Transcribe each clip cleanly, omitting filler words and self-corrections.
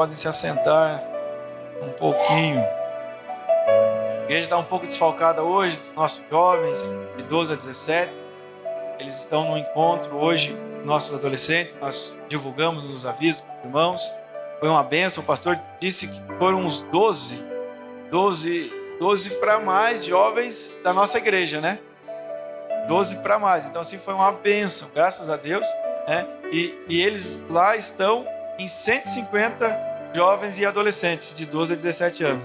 podem se assentar um pouquinho. A igreja está um pouco desfalcada hoje, dos nossos jovens, de 12 a 17. Eles estão no encontro hoje, nossos adolescentes. Nós divulgamos nos avisos para os irmãos. Foi uma bênção. O pastor disse que foram uns 12 para mais jovens da nossa igreja, né? 12 para mais. Então, assim, foi uma bênção, graças a Deus, né? E eles lá estão em 150 jovens e adolescentes de 12 a 17 anos.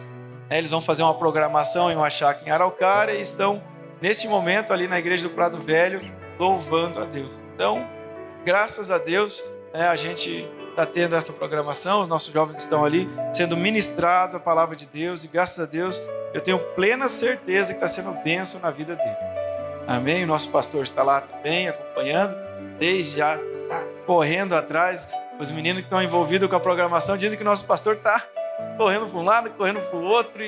Eles vão fazer uma programação em uma chácara em Araucária e estão, neste momento, ali na igreja do Prado Velho, louvando a Deus. Então, graças a Deus, né, a gente está tendo essa programação, os nossos jovens estão ali sendo ministrado a palavra de Deus e, graças a Deus, eu tenho plena certeza que está sendo bênção na vida dele. Amém? O nosso pastor está lá também, acompanhando, desde já está correndo atrás. Os meninos que estão envolvidos com a programação dizem que o nosso pastor está correndo para um lado, correndo para o outro,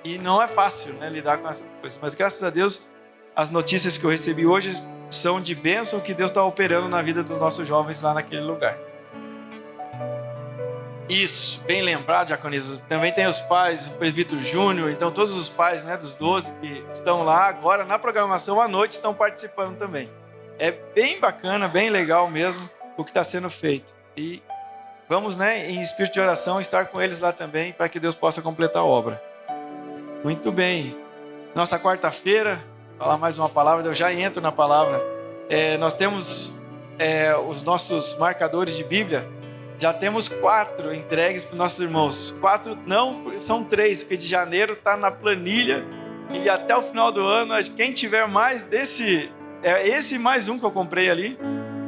e não é fácil, né, lidar com essas coisas. Mas, graças a Deus, as notícias que eu recebi hoje são de bênção que Deus está operando na vida dos nossos jovens lá naquele lugar. Isso, bem lembrado, Diaconisa. Também tem os pais, o presbítero Júnior, então todos os pais, né, dos 12 que estão lá agora na programação à noite estão participando também. É bem bacana, bem legal mesmo o que está sendo feito. E vamos, né, em espírito de oração, estar com eles lá também para que Deus possa completar a obra. Muito bem. Nossa quarta-feira, falar mais uma palavra, eu já entro na palavra. Nós temos os nossos marcadores de Bíblia. Já temos 4 entregues para os nossos irmãos. 4 não, são 3, porque de janeiro está na planilha. E até o final do ano, quem tiver mais desse... esse mais um que eu comprei ali.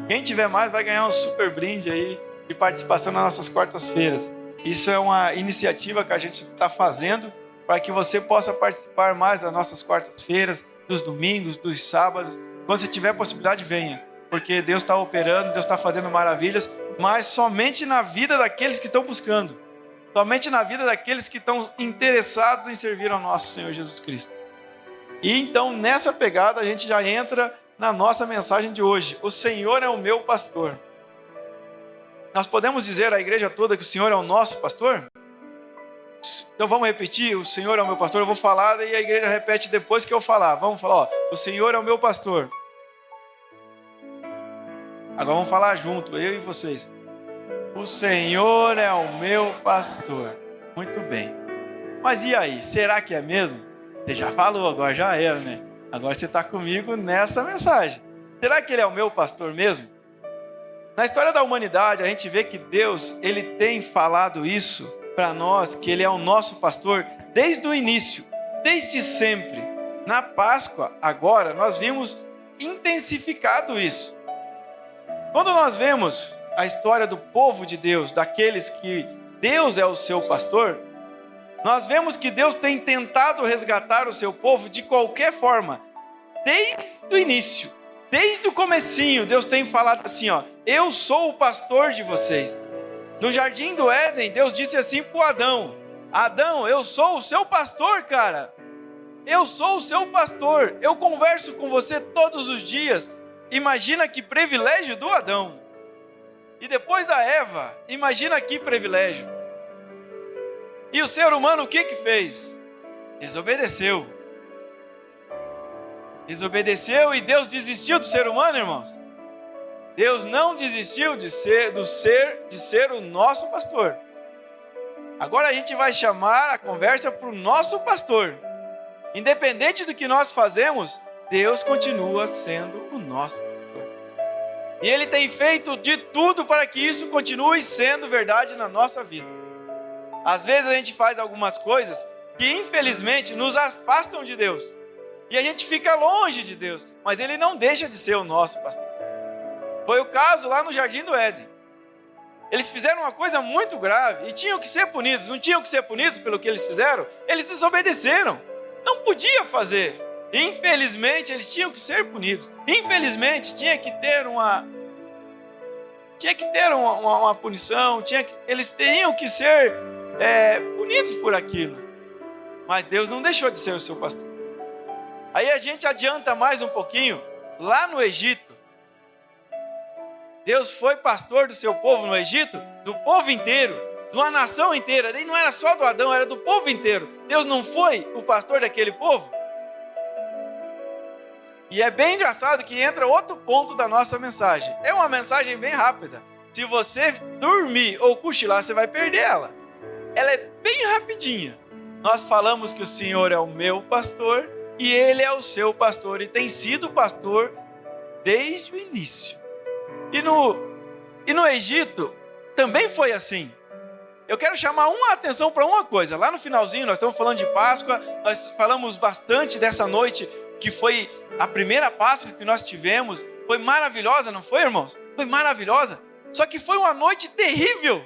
Quem tiver mais vai ganhar um super brinde aí de participação nas nossas quartas-feiras. Isso é uma iniciativa que a gente está fazendo para que você possa participar mais das nossas quartas-feiras, dos domingos, dos sábados. Quando você tiver possibilidade, venha. Porque Deus está operando, Deus está fazendo maravilhas, mas somente na vida daqueles que estão buscando. Somente na vida daqueles que estão interessados em servir ao nosso Senhor Jesus Cristo. E então, nessa pegada, a gente já entra na nossa mensagem de hoje. O Senhor é o meu pastor. Nós podemos dizer à igreja toda que o Senhor é o nosso pastor? Então vamos repetir, o Senhor é o meu pastor. Eu vou falar e a igreja repete depois que eu falar. Vamos falar, ó, o Senhor é o meu pastor. Agora vamos falar junto, eu e vocês. O Senhor é o meu pastor. Muito bem. Mas e aí, será que é mesmo? Você já falou, agora já era, né? Agora você está comigo nessa mensagem. Será que Ele é o meu pastor mesmo? Na história da humanidade, a gente vê que Deus, Ele tem falado isso para nós, que Ele é o nosso pastor desde o início, desde sempre. Na Páscoa, agora, nós vimos intensificado isso. Quando nós vemos a história do povo de Deus, daqueles que Deus é o seu pastor, nós vemos que Deus tem tentado resgatar o seu povo de qualquer forma, desde o início, desde o comecinho. Deus tem falado assim, ó, eu sou o pastor de vocês. No jardim do Éden, Deus disse assim para o Adão, Adão, eu sou o seu pastor, cara. Eu sou o seu pastor, eu converso com você todos os dias. Imagina que privilégio do Adão. E depois da Eva, imagina que privilégio. E o ser humano o que fez? Desobedeceu. Desobedeceu e Deus desistiu do ser humano, irmãos? Deus não desistiu de ser o nosso pastor. Agora a gente vai chamar a conversa para o nosso pastor. Independente do que nós fazemos, Deus continua sendo o nosso pastor. E Ele tem feito de tudo para que isso continue sendo verdade na nossa vida. Às vezes a gente faz algumas coisas que infelizmente nos afastam de Deus. E a gente fica longe de Deus. Mas Ele não deixa de ser o nosso pastor. Foi o caso lá no Jardim do Éden. Eles fizeram uma coisa muito grave e tinham que ser punidos. Não tinham que ser punidos pelo que eles fizeram? Eles desobedeceram. Não podia fazer. Infelizmente, eles tinham que ser punidos. Infelizmente, tinha que ter uma punição. Eles teriam que ser punidos por aquilo. Mas Deus não deixou de ser o seu pastor. Aí a gente adianta mais um pouquinho. Lá no Egito, Deus foi pastor do seu povo no Egito, do povo inteiro, de uma nação inteira. Daí não era só do Adão, era do povo inteiro. Deus não foi o pastor daquele povo? E é bem engraçado que entra outro ponto da nossa mensagem. É uma mensagem bem rápida. Se você dormir ou cochilar, você vai perder ela. Ela é bem rapidinha. Nós falamos que o Senhor é o meu pastor e Ele é o seu pastor. E tem sido pastor desde o início. E no Egito também foi assim. Eu quero chamar uma atenção para uma coisa. Lá no finalzinho, nós estamos falando de Páscoa. Nós falamos bastante dessa noite que foi a primeira Páscoa que nós tivemos. Foi maravilhosa, não foi, irmãos? Foi maravilhosa. Só que foi uma noite terrível.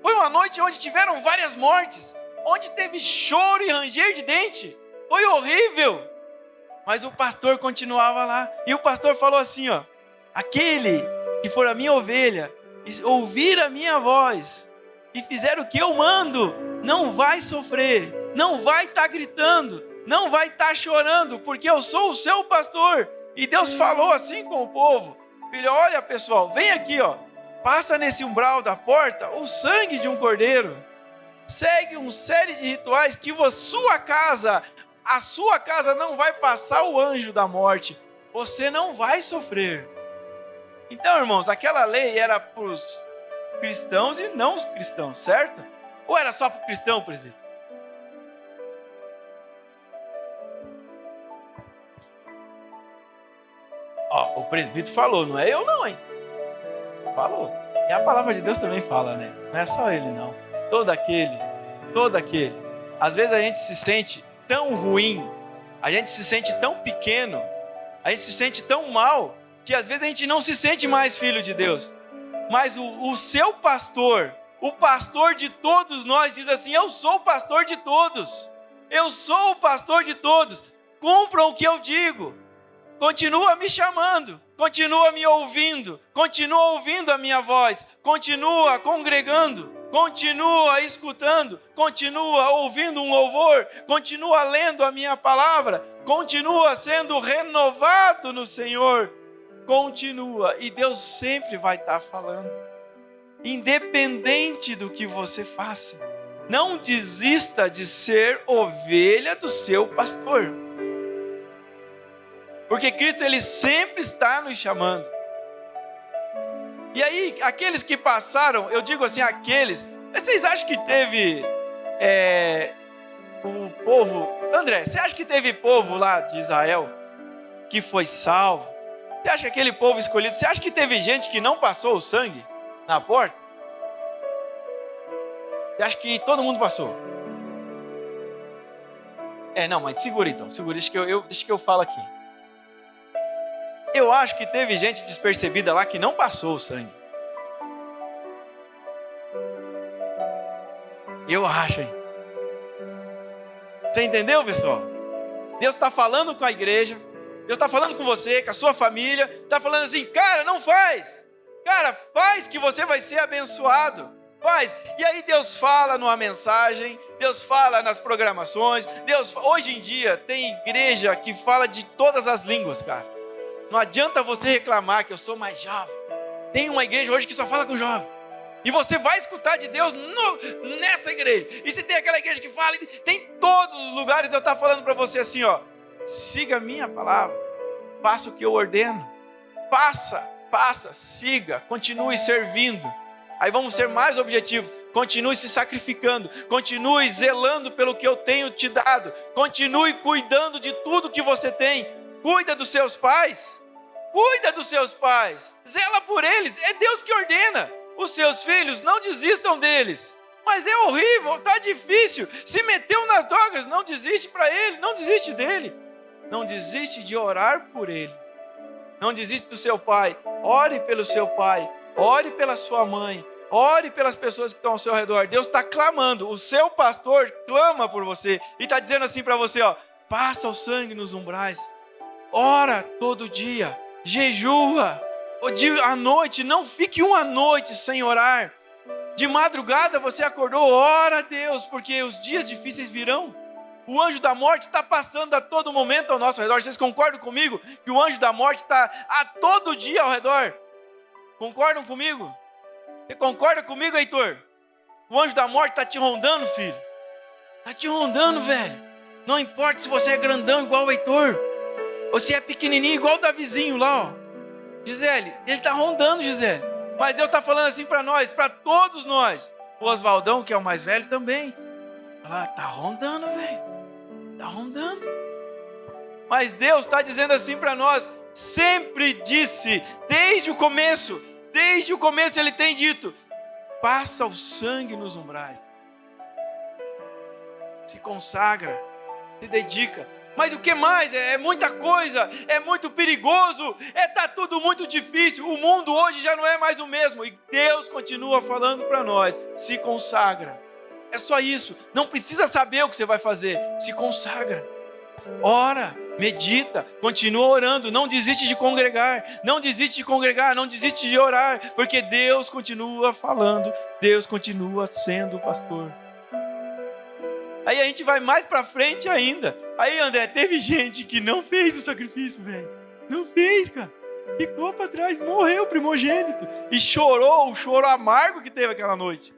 Foi uma noite onde tiveram várias mortes, onde teve choro e ranger de dente. Foi horrível. Mas o pastor continuava lá. E o pastor falou assim, ó: aquele que for a minha ovelha, ouvir a minha voz e fizer o que eu mando, não vai sofrer, não vai estar gritando, não vai estar chorando, porque eu sou o seu pastor. E Deus falou assim com o povo: filho, olha pessoal, vem aqui, ó, passa nesse umbral da porta o sangue de um cordeiro, segue uma série de rituais que a sua casa não vai passar o anjo da morte, você não vai sofrer. Então, irmãos, aquela lei era para os cristãos e não os cristãos, certo? Ou era só para o cristão, presbítero? Ó, o presbítero falou, não é eu não, hein? Falou. E a palavra de Deus também fala, né? Não é só ele, não. Todo aquele. Às vezes a gente se sente tão ruim, a gente se sente tão pequeno, a gente se sente tão mal, que às vezes a gente não se sente mais filho de Deus. Mas o seu pastor, o pastor de todos nós, diz assim: eu sou o pastor de todos. Eu sou o pastor de todos. Cumpram o que eu digo. Continua me chamando, continua me ouvindo, continua ouvindo a minha voz, continua congregando, continua escutando, continua ouvindo um louvor, continua lendo a minha palavra, continua sendo renovado no Senhor, continua, e Deus sempre vai estar falando, independente do que você faça. Não desista de ser ovelha do seu pastor. Porque Cristo, Ele sempre está nos chamando. E aí, aqueles que passaram, eu digo assim, aqueles... Vocês acham que teve o povo... André, você acha que teve povo lá de Israel que foi salvo? Você acha que aquele povo escolhido... Você acha que teve gente que não passou o sangue na porta? Você acha que todo mundo passou? Não, mas segura então. Segura, deixa que eu falo aqui. Eu acho que teve gente despercebida lá que não passou o sangue. Eu acho, hein? Você entendeu, pessoal? Deus está falando com a igreja, Deus está falando com você, com a sua família, está falando assim: cara, não faz. Cara, faz que você vai ser abençoado. Faz. E aí Deus fala numa mensagem, Deus fala nas programações. Hoje em dia tem igreja que fala de todas as línguas, cara. Não adianta você reclamar que eu sou mais jovem. Tem uma igreja hoje que só fala com jovem. E você vai escutar de Deus nessa igreja. E se tem aquela igreja que fala, tem todos os lugares. Eu estou falando para você assim, ó: siga a minha palavra. Faça o que eu ordeno. Faça, siga, continue servindo. Aí vamos ser mais objetivos. Continue se sacrificando. Continue zelando pelo que eu tenho te dado. Continue cuidando de tudo que você tem. Cuida dos seus pais. Cuida dos seus pais. Zela por eles. É Deus que ordena. Os seus filhos, não desistam deles. Mas é horrível, está difícil. Se meteu nas drogas, não desiste para ele. Não desiste dele. Não desiste de orar por ele. Não desiste do seu pai. Ore pelo seu pai. Ore pela sua mãe. Ore pelas pessoas que estão ao seu redor. Deus está clamando. O seu pastor clama por você. E está dizendo assim para você, ó: passa o sangue nos umbrais. Ora todo dia, jejua, à noite, não fique uma noite sem orar. De madrugada você acordou, ora a Deus, porque os dias difíceis virão. O anjo da morte está passando a todo momento ao nosso redor. Vocês concordam comigo que o anjo da morte está a todo dia ao redor? Concordam comigo? Você concorda comigo, Heitor? O anjo da morte está te rondando, filho. Está te rondando, velho. Não importa se você é grandão igual o Heitor, ou se é pequenininho igual o Davizinho lá, ó. Gisele, ele está rondando, Gisele. Mas Deus está falando assim para nós, para todos nós. O Oswaldão, que é o mais velho, também. Tá rondando, velho. Está rondando. Mas Deus está dizendo assim para nós, sempre disse, desde o começo Ele tem dito, passa o sangue nos umbrais. Se consagra, se dedica. Mas o que mais? É muita coisa, é muito perigoso, tá tudo muito difícil. O mundo hoje já não é mais o mesmo. E Deus continua falando para nós, se consagra. É só isso, não precisa saber o que você vai fazer, se consagra. Ora, medita, continua orando, não desiste de congregar, não desiste de orar, porque Deus continua falando, Deus continua sendo o pastor. Aí a gente vai mais pra frente ainda. Aí, André, teve gente que não fez o sacrifício, velho. Não fez, cara. Ficou pra trás, morreu o primogênito. E chorou o choro amargo que teve aquela noite.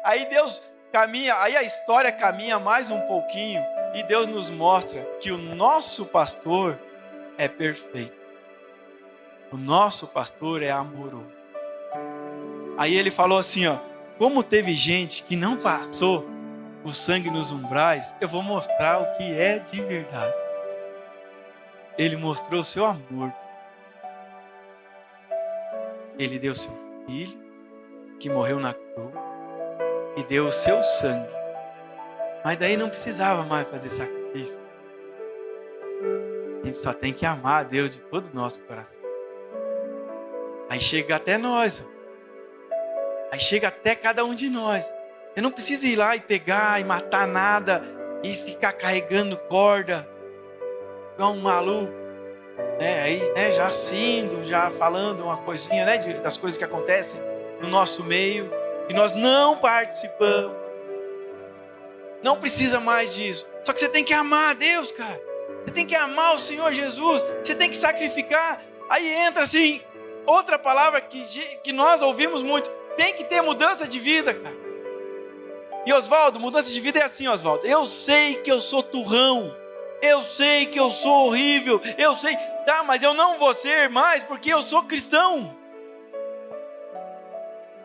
Aí Deus caminha, aí a história caminha mais um pouquinho. E Deus nos mostra que o nosso pastor é perfeito. O nosso pastor é amoroso. Aí ele falou assim, ó. Como teve gente que não passou o sangue nos umbrais, eu vou mostrar o que é de verdade. Ele mostrou o seu amor. Ele deu seu filho, que morreu na cruz, e deu o seu sangue. Mas daí não precisava mais fazer sacrifício. A gente só tem que amar a Deus de todo o nosso coração. Aí chega até nós. Aí chega até cada um de nós. Eu não preciso ir lá e pegar e matar nada e ficar carregando corda igual um maluco, aí, já assindo, já falando uma coisinha, das coisas que acontecem no nosso meio e nós não participamos. Não precisa mais disso. Só que você tem que amar a Deus, cara. Você tem que amar o Senhor Jesus. Você tem que sacrificar. Aí entra assim outra palavra que nós ouvimos muito. Tem que ter mudança de vida, cara. E Oswaldo, mudança de vida é assim, Oswaldo. Eu sei que eu sou turrão. Eu sei que eu sou horrível. Eu sei. Tá, mas eu não vou ser mais porque eu sou cristão.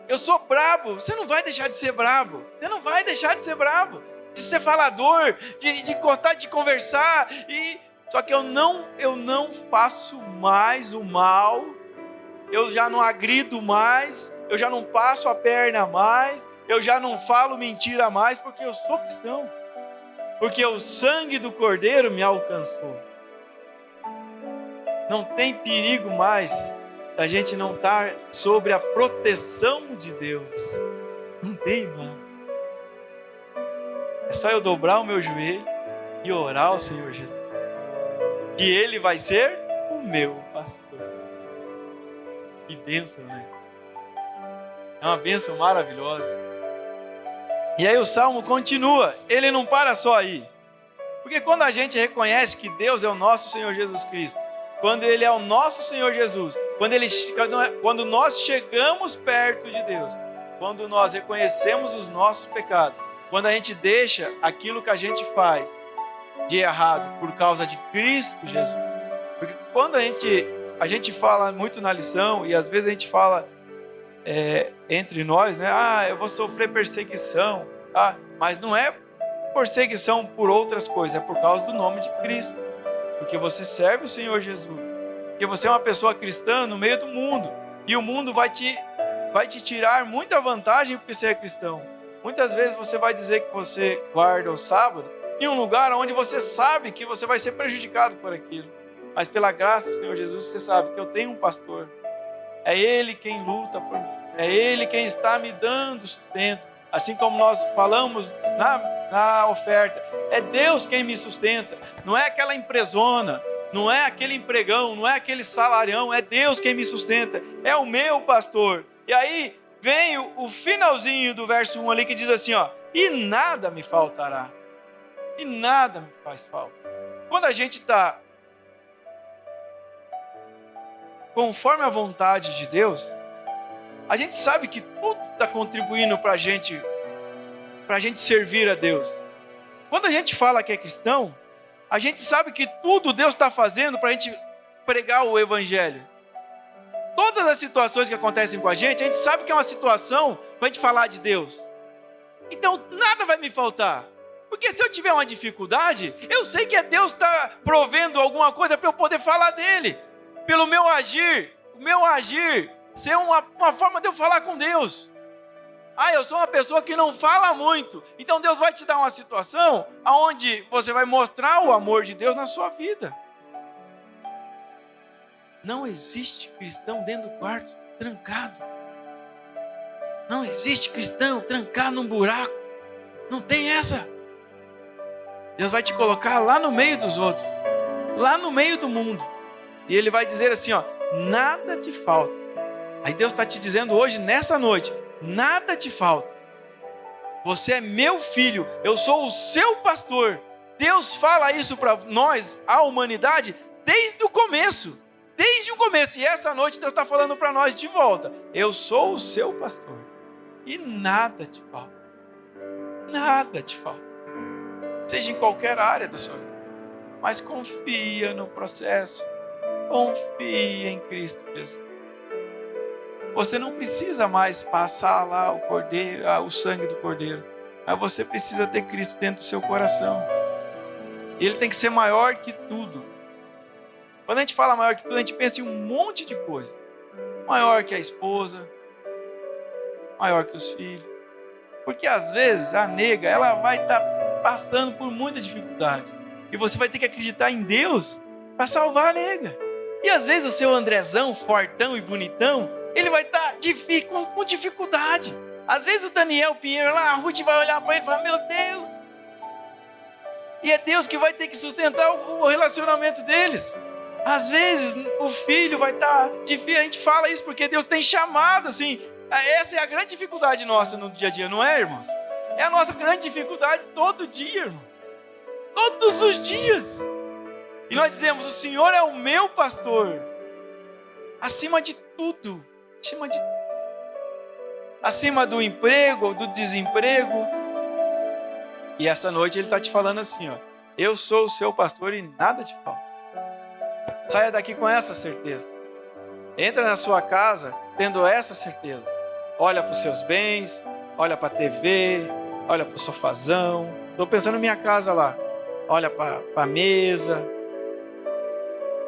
Eu sou brabo. Você não vai deixar de ser brabo. Você não vai deixar de ser brabo. De ser falador. De gostar de conversar. Só que eu não faço mais o mal. Eu já não agrido mais. Eu já não passo a perna mais. Eu já não falo mentira mais porque eu sou cristão. Porque o sangue do Cordeiro me alcançou. Não tem perigo mais da gente não estar sobre a proteção de Deus. Não tem, mano. É só eu dobrar o meu joelho e orar ao Senhor Jesus. Que Ele vai ser o meu pastor. Que bênção, né? É uma bênção maravilhosa. E aí o Salmo continua, ele não para só aí. Porque quando a gente reconhece que Deus é o nosso Senhor Jesus Cristo, quando Ele é o nosso Senhor Jesus, quando nós chegamos perto de Deus, quando nós reconhecemos os nossos pecados, quando a gente deixa aquilo que a gente faz de errado por causa de Cristo Jesus. Porque quando a gente fala muito na lição, e às vezes a gente fala entre nós, eu vou sofrer perseguição, mas não é perseguição por outras coisas, é por causa do nome de Cristo, porque você serve o Senhor Jesus, porque você é uma pessoa cristã no meio do mundo, e o mundo vai te tirar muita vantagem porque você é cristão. Muitas vezes você vai dizer que você guarda o sábado em um lugar onde você sabe que você vai ser prejudicado por aquilo, mas pela graça do Senhor Jesus você sabe que eu tenho um pastor. É Ele quem luta por mim. É Ele quem está me dando sustento. Assim como nós falamos na oferta. É Deus quem me sustenta. Não é aquela empresona. Não é aquele empregão. Não é aquele salarião. É Deus quem me sustenta. É o meu pastor. E aí vem o finalzinho do verso 1 ali que diz assim, e nada me faltará. E nada me faz falta. Quando a gente está conforme a vontade de Deus, a gente sabe que tudo está contribuindo para a gente para a gente servir a Deus. Quando a gente fala que é cristão, a gente sabe que tudo Deus está fazendo para a gente pregar o Evangelho. Todas as situações que acontecem com a gente sabe que é uma situação para a gente falar de Deus. Então nada vai me faltar. Porque se eu tiver uma dificuldade, eu sei que Deus está provendo alguma coisa para eu poder falar dele. Pelo meu agir, o meu agir ser uma forma de eu falar com Deus. Eu sou uma pessoa que não fala muito. Então Deus vai te dar uma situação onde você vai mostrar o amor de Deus na sua vida. Não existe cristão dentro do quarto, trancado. Não existe cristão trancado num buraco. Não tem essa. Deus vai te colocar lá no meio dos outros, lá no meio do mundo. E Ele vai dizer assim, nada te falta. Aí Deus está te dizendo hoje, nessa noite, nada te falta. Você é meu filho, eu sou o seu pastor. Deus fala isso para nós, a humanidade, desde o começo. Desde o começo. E essa noite Deus está falando para nós de volta. Eu sou o seu pastor. E nada te falta. Nada te falta. Seja em qualquer área da sua vida. Mas confia no processo. Confia em Cristo Jesus. Você não precisa mais passar lá o cordeiro, o sangue do cordeiro. Mas você precisa ter Cristo dentro do seu coração. Ele tem que ser maior que tudo. Quando a gente fala maior que tudo, a gente pensa em um monte de coisa. Maior que a esposa. Maior que os filhos. Porque às vezes a nega, ela vai estar passando por muita dificuldade. E você vai ter que acreditar em Deus para salvar a nega. E às vezes o seu Andrezão, fortão e bonitão, ele vai estar com dificuldade. Às vezes o Daniel Pinheiro lá, a Ruth vai olhar para ele e falar, meu Deus. E é Deus que vai ter que sustentar o relacionamento deles. Às vezes o filho vai estar difícil. A gente fala isso porque Deus tem chamado assim. Essa é a grande dificuldade nossa no dia a dia, não é, irmãos? É a nossa grande dificuldade todo dia, irmãos. Todos os dias. E nós dizemos, o Senhor é o meu pastor. Acima de tudo. Acima de tudo. Acima do emprego, do desemprego. E essa noite Ele está te falando assim, eu sou o seu pastor e nada te falta. Saia daqui com essa certeza. Entra na sua casa tendo essa certeza. Olha para os seus bens, olha para a TV, olha para o sofazão. Estou pensando na minha casa lá. Olha para a mesa,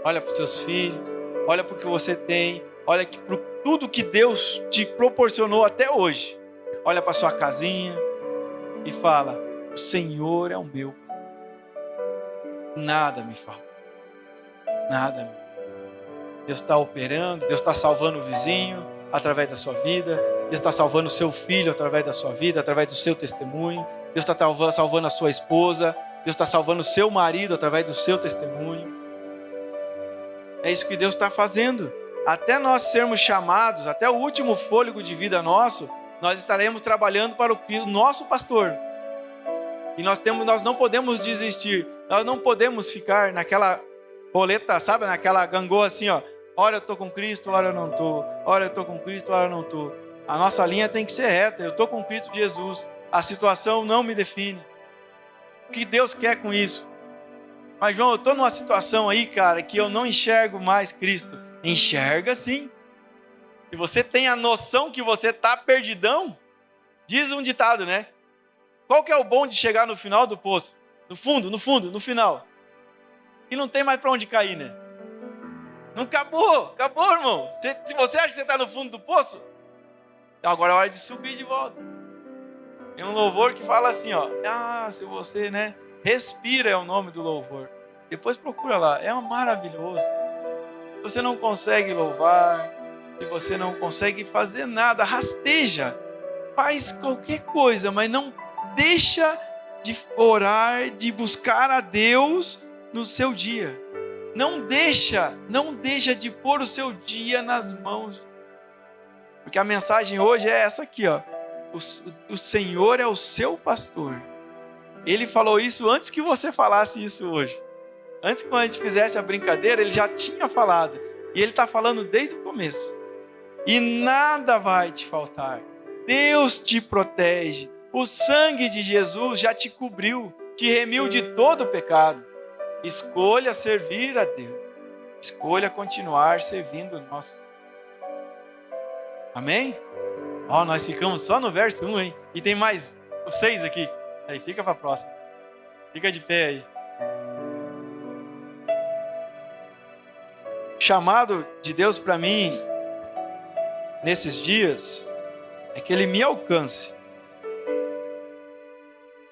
olha para os seus filhos, olha para o que você tem, olha para tudo que Deus te proporcionou até hoje. Olha para a sua casinha e fala, o Senhor é o meu. Nada me falta. Nada me falta. Deus está operando, Deus está salvando o vizinho através da sua vida. Deus está salvando o seu filho através da sua vida, através do seu testemunho. Deus está salvando a sua esposa. Deus está salvando o seu marido através do seu testemunho. É isso que Deus está fazendo. Até nós sermos chamados, até o último fôlego de vida nosso, nós estaremos trabalhando para o nosso pastor. E nós não podemos desistir. Nós não podemos ficar naquela roleta, sabe? Naquela gangorra assim, Ora eu estou com Cristo, ora eu não estou. Ora eu estou com Cristo, ora eu não estou. A nossa linha tem que ser reta. Eu estou com Cristo Jesus. A situação não me define. O que Deus quer com isso? Mas João, eu estou numa situação aí, cara, que eu não enxergo mais Cristo. Enxerga sim. Se você tem a noção que você está perdidão, diz um ditado, né? Qual que é o bom de chegar no final do poço? No fundo, no final. E não tem mais para onde cair, né? Não acabou, irmão. Se você acha que você está no fundo do poço, então agora é hora de subir de volta. Tem um louvor que fala assim, se você, respira é o nome do louvor. Depois procura lá, é maravilhoso. Se você não consegue louvar, se você não consegue fazer nada, rasteja, faz qualquer coisa, mas não deixa de orar, de buscar a Deus no seu dia. Não deixa de pôr o seu dia nas mãos. Porque a mensagem hoje é essa aqui, O Senhor é o seu pastor. Ele falou isso antes que você falasse isso hoje. Antes que a gente fizesse a brincadeira, ele já tinha falado. E ele está falando desde o começo. E nada vai te faltar. Deus te protege. O sangue de Jesus já te cobriu, te remiu de todo o pecado. Escolha servir a Deus. Escolha continuar servindo o nosso. Amém? Ó, nós ficamos só no verso 1, hein? E tem mais os 6 aqui. Aí fica para a próxima. Fica de pé aí. O chamado de Deus para mim nesses dias é que Ele me alcance.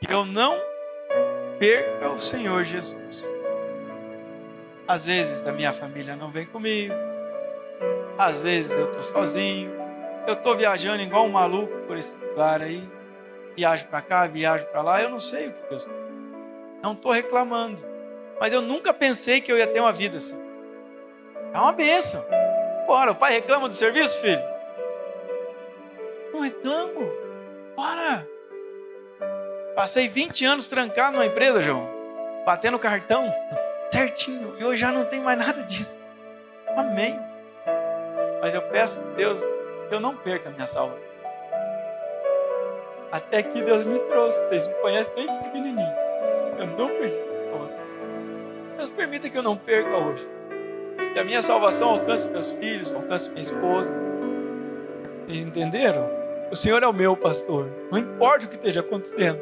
E eu não perca o Senhor Jesus. Às vezes a minha família não vem comigo. Às vezes eu estou sozinho. Eu estou viajando igual um maluco por esse lugar aí. Viajo para cá, viajo para lá. Eu não sei o que Deus quer. Não estou reclamando. Mas eu nunca pensei que eu ia ter uma vida assim. É uma bênção. Bora, o pai reclama do serviço, filho? Não reclamo. Bora. Passei 20 anos trancado numa empresa, João. Batendo cartão. Certinho. E hoje já não tem mais nada disso. Amém. Mas eu peço a Deus que eu não perca a minha salvação. Até aqui Deus me trouxe. Vocês me conhecem desde pequenininho. Eu não perdi a salvação. Deus permita que eu não perca hoje. Que a minha salvação alcance meus filhos, alcance minha esposa. Vocês entenderam? O Senhor é o meu pastor. Não importa o que esteja acontecendo.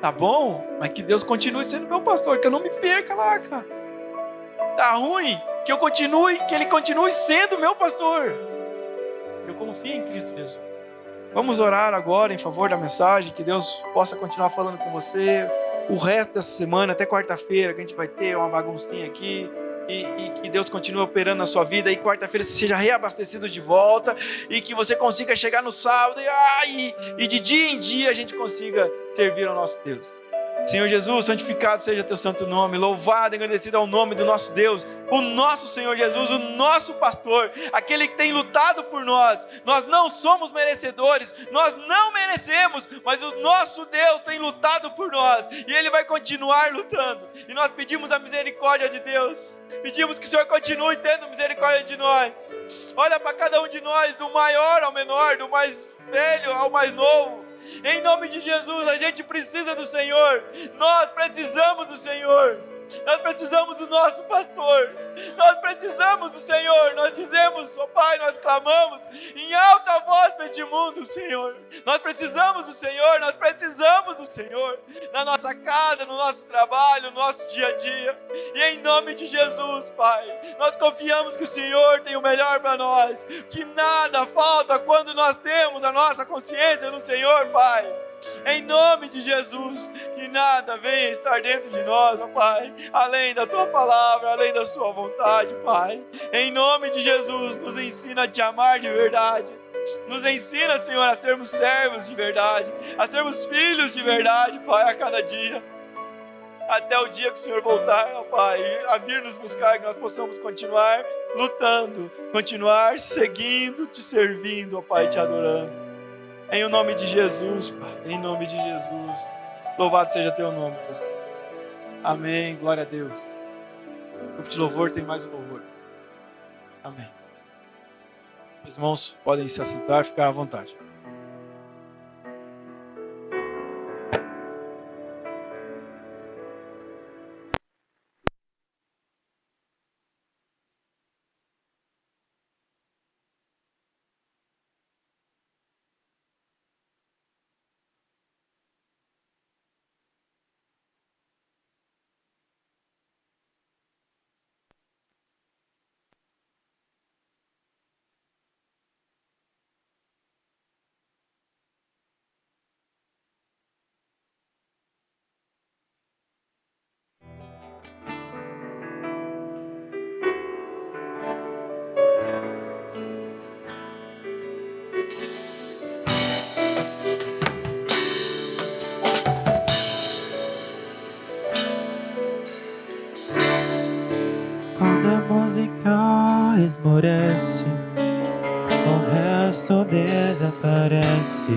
Tá bom? Mas que Deus continue sendo meu pastor. Que eu não me perca lá, cara. Tá ruim? Que Ele continue sendo meu pastor. Eu confio em Cristo Jesus. Vamos orar agora em favor da mensagem. Que Deus possa continuar falando com você. O resto dessa semana, até quarta-feira, que a gente vai ter uma baguncinha aqui. E que Deus continue operando na sua vida. E quarta-feira você seja reabastecido de volta. E que você consiga chegar no sábado. E de dia em dia a gente consiga servir ao nosso Deus. Senhor Jesus, santificado seja teu santo nome, louvado e agradecido ao nome do nosso Deus, o nosso Senhor Jesus, o nosso pastor, aquele que tem lutado por nós. Nós não somos merecedores, nós não merecemos, mas o nosso Deus tem lutado por nós, e Ele vai continuar lutando, e nós pedimos a misericórdia de Deus, pedimos que o Senhor continue tendo misericórdia de nós. Olha para cada um de nós, do maior ao menor, do mais velho ao mais novo. Em nome de Jesus, a gente precisa do Senhor. Nós precisamos do Senhor. Nós precisamos do nosso pastor. Nós precisamos do Senhor. Nós dizemos, ó Pai, nós clamamos em alta voz para este mundo, Senhor. Nós precisamos do Senhor. Nós precisamos do Senhor na nossa casa, no nosso trabalho, no nosso dia a dia. E em nome de Jesus, Pai, nós confiamos que o Senhor tem o melhor para nós. Que nada falta quando nós temos a nossa consciência no Senhor, Pai. Em nome de Jesus, que nada venha estar dentro de nós, ó Pai, além da Tua palavra, além da Sua vontade, Pai. Em nome de Jesus, nos ensina a Te amar de verdade. Nos ensina, Senhor, a sermos servos de verdade, a sermos filhos de verdade, Pai, a cada dia. Até o dia que o Senhor voltar, ó Pai, a vir nos buscar, que nós possamos continuar lutando, continuar seguindo, Te servindo, ó Pai, Te adorando. Em o nome de Jesus, Pai. Em nome de Jesus. Louvado seja teu nome, Deus. Amém. Glória a Deus. O grupo de louvor tem mais um louvor. Amém. Os irmãos podem se assentar, ficar à vontade. Esmorece, o resto desaparece.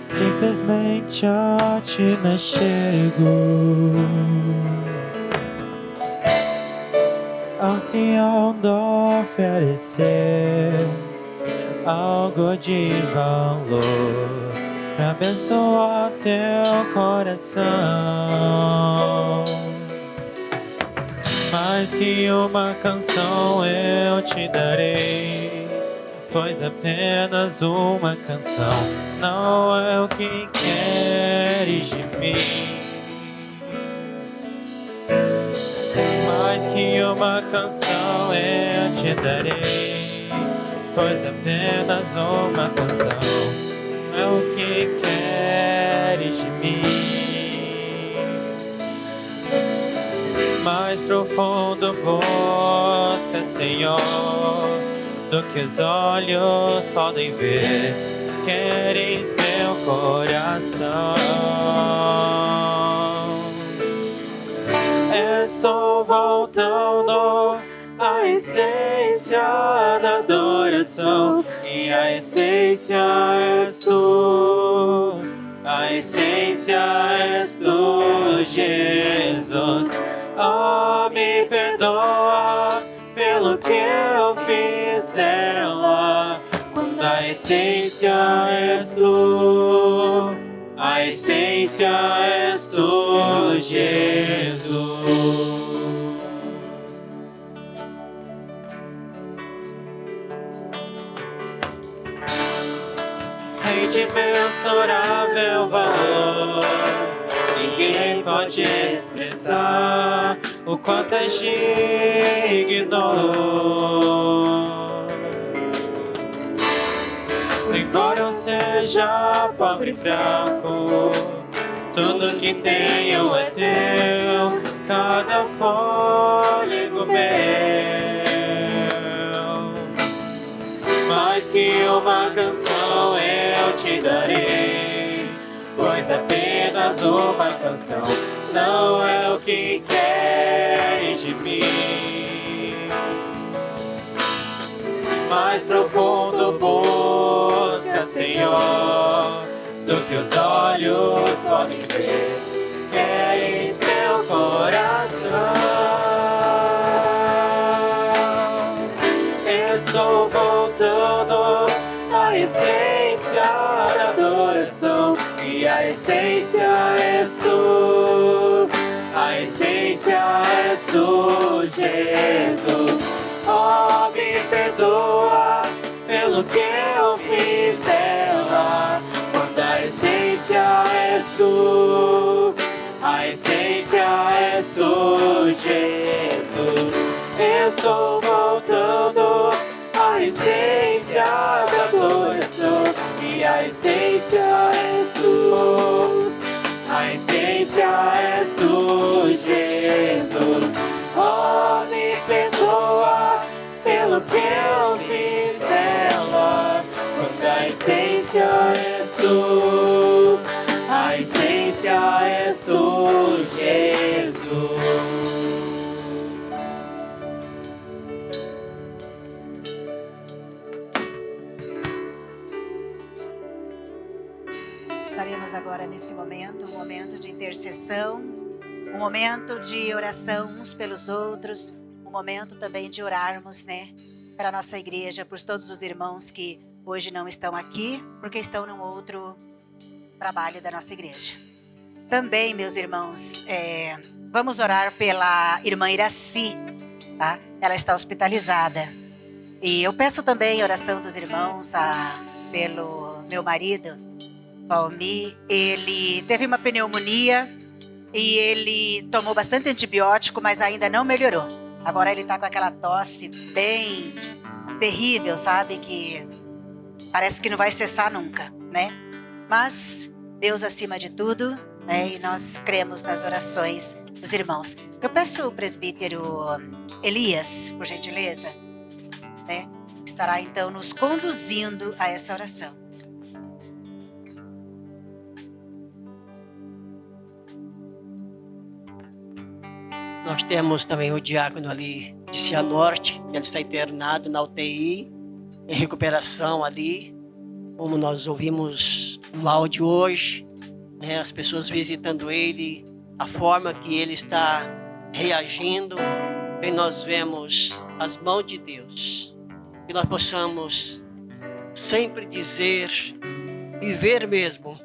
Simplesmente a ti me chego, ansiando oferecer algo de valor pra abençoar teu coração. Mais que uma canção eu te darei, pois apenas uma canção não é o que queres de mim. Mais que uma canção eu te darei, pois apenas uma canção é o que queres de mim. Mais profundo busca, Senhor, do que os olhos podem ver. Queres meu coração. Estou voltando à essência da adoração, e a essência és tu, a essência és tu, Jesus. Oh, me perdoa pelo que eu fiz dela, quando a essência és tu, a essência és tu, Jesus. Rei de imensurável valor, ninguém pode expressar o quanto és digno. Embora eu seja pobre e fraco, tudo que tenho é teu, cada fôlego meu. Mais que uma canção eu te darei, pois apenas uma canção não é o que queres de mim. Mais profundo busca, Senhor, do que os olhos podem ver. Queres meu coração. Estou voltando à essência da adoração, e a essência és tu, a essência és tu, Jesus. Oh, me perdoa pelo que eu fiz dela, quando a essência és tu, a essência és tu, Jesus. Estou voltando à essência da adoração, e a essência és tu, a essência és tu, Jesus. Oh, me perdoa pelo que eu fiz dela, quando a essência és tu, a essência és tu, Jesus. Estaremos agora nesse momento, um momento de intercessão, um momento de oração uns pelos outros, um momento também de orarmos, né, para a nossa igreja, por todos os irmãos que hoje não estão aqui, porque estão num outro trabalho da nossa igreja. Também, meus irmãos, vamos orar pela irmã Iraci, tá? Ela está hospitalizada. E eu peço também a oração dos irmãos pelo meu marido, Palmi. Ele teve uma pneumonia e ele tomou bastante antibiótico, mas ainda não melhorou. Agora ele está com aquela tosse bem terrível, sabe? Que parece que não vai cessar nunca, né? Mas Deus acima de tudo, né? E nós cremos nas orações dos irmãos. Eu peço o presbítero Elias, por gentileza, né? Estará então nos conduzindo a essa oração. Nós temos também o diácono ali de Cianorte, ele está internado na UTI, em recuperação ali. Como nós ouvimos no áudio hoje, né, as pessoas visitando ele, a forma que ele está reagindo, e nós vemos as mãos de Deus. Que nós possamos sempre dizer e ver mesmo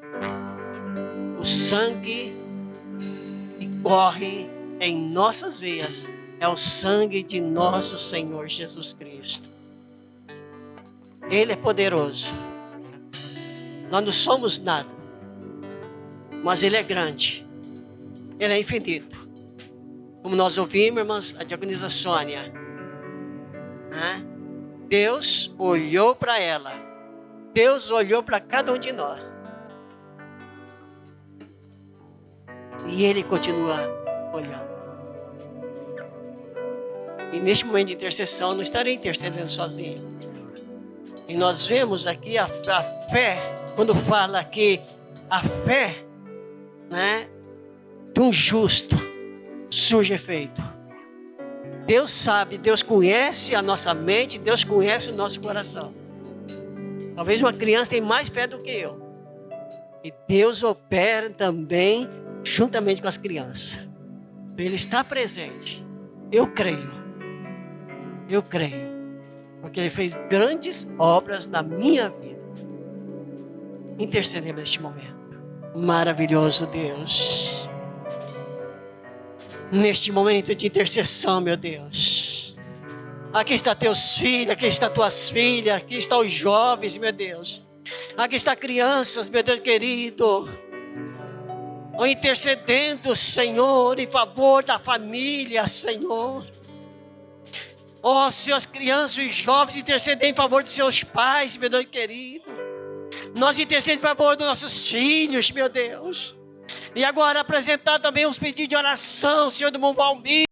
o sangue que corre em nossas veias é o sangue de nosso Senhor Jesus Cristo. Ele é poderoso. Nós não somos nada, mas Ele é grande. Ele é infinito. Como nós ouvimos, irmãos, a diaconisa Sônia, né? Deus olhou para ela. Deus olhou para cada um de nós. E Ele continua olhando. E neste momento de intercessão, não estarei intercedendo sozinho. E nós vemos aqui a fé, quando fala que a fé, né, de um justo surge efeito. Deus sabe, Deus conhece a nossa mente, Deus conhece o nosso coração. Talvez uma criança tenha mais fé do que eu. E Deus opera também juntamente com as crianças. Ele está presente. Eu creio. Eu creio. Porque Ele fez grandes obras na minha vida. Intercedemos neste momento. Maravilhoso Deus. Neste momento de intercessão, meu Deus. Aqui está teus filhos, aqui está tuas filhas, aqui estão os jovens, meu Deus. Aqui está crianças, meu Deus querido. Intercedendo, Senhor, em favor da família, Senhor. Ó, Senhor, as crianças e os jovens intercedem em favor dos seus pais, meu Deus querido. Nós intercedemos em favor dos nossos filhos, meu Deus. E agora apresentar também os pedidos de oração, Senhor, do irmão Valmir.